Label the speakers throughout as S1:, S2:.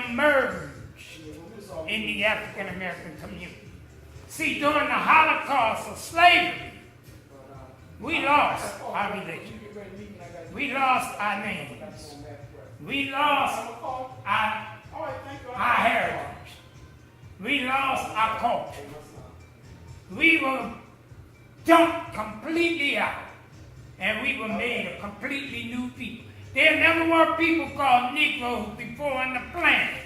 S1: emerge in the African American community. See, during the Holocaust of slavery, we lost our religion. We lost our names. We lost our heritage. We lost our culture. We were dumped completely out, and we were made a completely new people. There never were people called Negroes before on the planet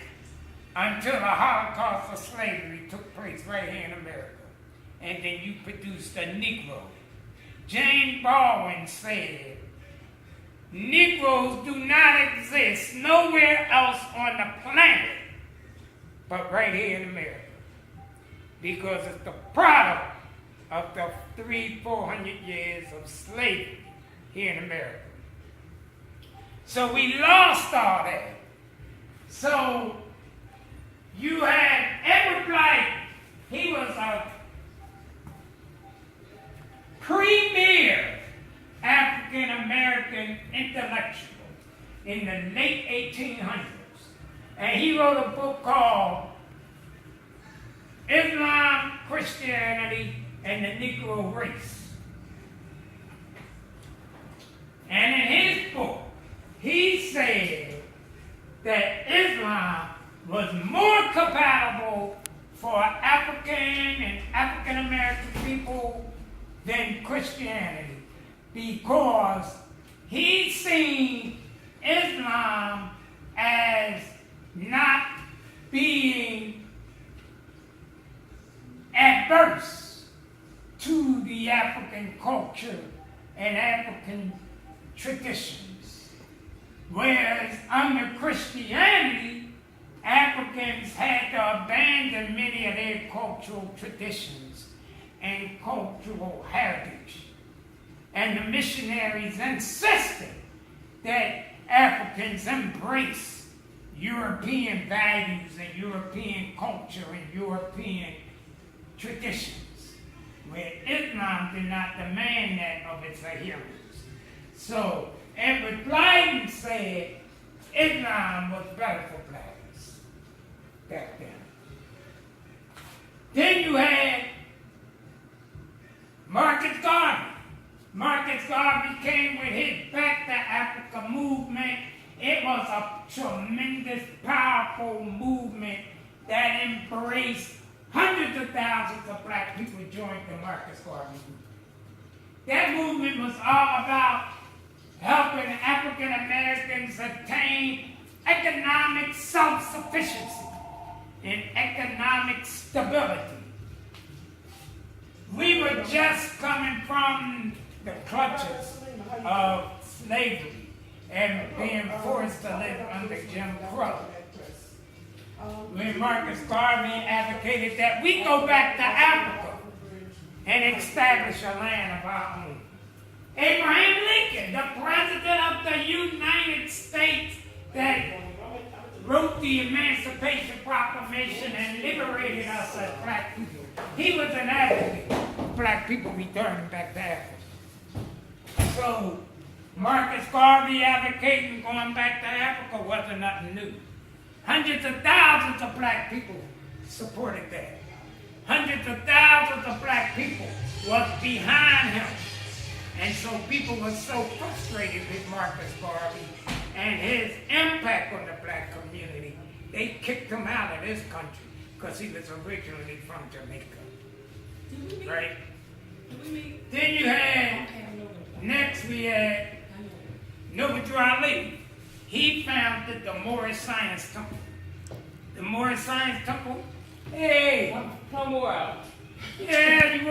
S1: until the Holocaust of slavery took place right here in America. And then you produced a Negro. James Baldwin said, Negroes do not exist nowhere else on the planet but right here in America, because it's the product of the 300-400 years of slavery here in America. So we lost all that. So you had Edward Blythe. He was a premier African-American intellectual in the late 1800s. And he wrote a book called Islam, Christianity, and the Negro Race. And in his book, he said that Islam was more compatible for African and African American people than Christianity, because he seen Islam as not being adverse to the African culture and African traditions. Whereas under Christianity, Africans had to abandon many of their cultural traditions and cultural heritage. And the missionaries insisted that Africans embrace European values and European culture and European traditions, where Islam did not demand that of its adherents. So Edward Blyden said Islam was better for blacks back then. Then you had Marcus Garvey. Marcus Garvey came with his Back to Africa movement. It was a tremendous, powerful movement that embraced hundreds of thousands of black people joined the Marcus Garvey movement. That movement was all about helping African Americans attain economic self-sufficiency and economic stability. We were just coming from the clutches of slavery and being forced to live under Jim Crow. When Marcus Garvey advocated that we go back to Africa and establish a land of our own. Abraham Lincoln, the President of the United States that wrote the Emancipation Proclamation and liberated us as black people, he was an advocate of black people returning back to Africa. So Marcus Garvey advocating going back to Africa wasn't nothing new. Hundreds of thousands of black people supported that. Hundreds of thousands of black people was behind him. And so people were so frustrated with Marcus Garvey and his impact on the black community, they kicked him out of this country because he was originally from Jamaica. Right? Then you had, next we had Noble Ali. He founded the Moorish Science Temple. The Moorish Science Temple, hey!
S2: Come more out.
S1: Yeah, you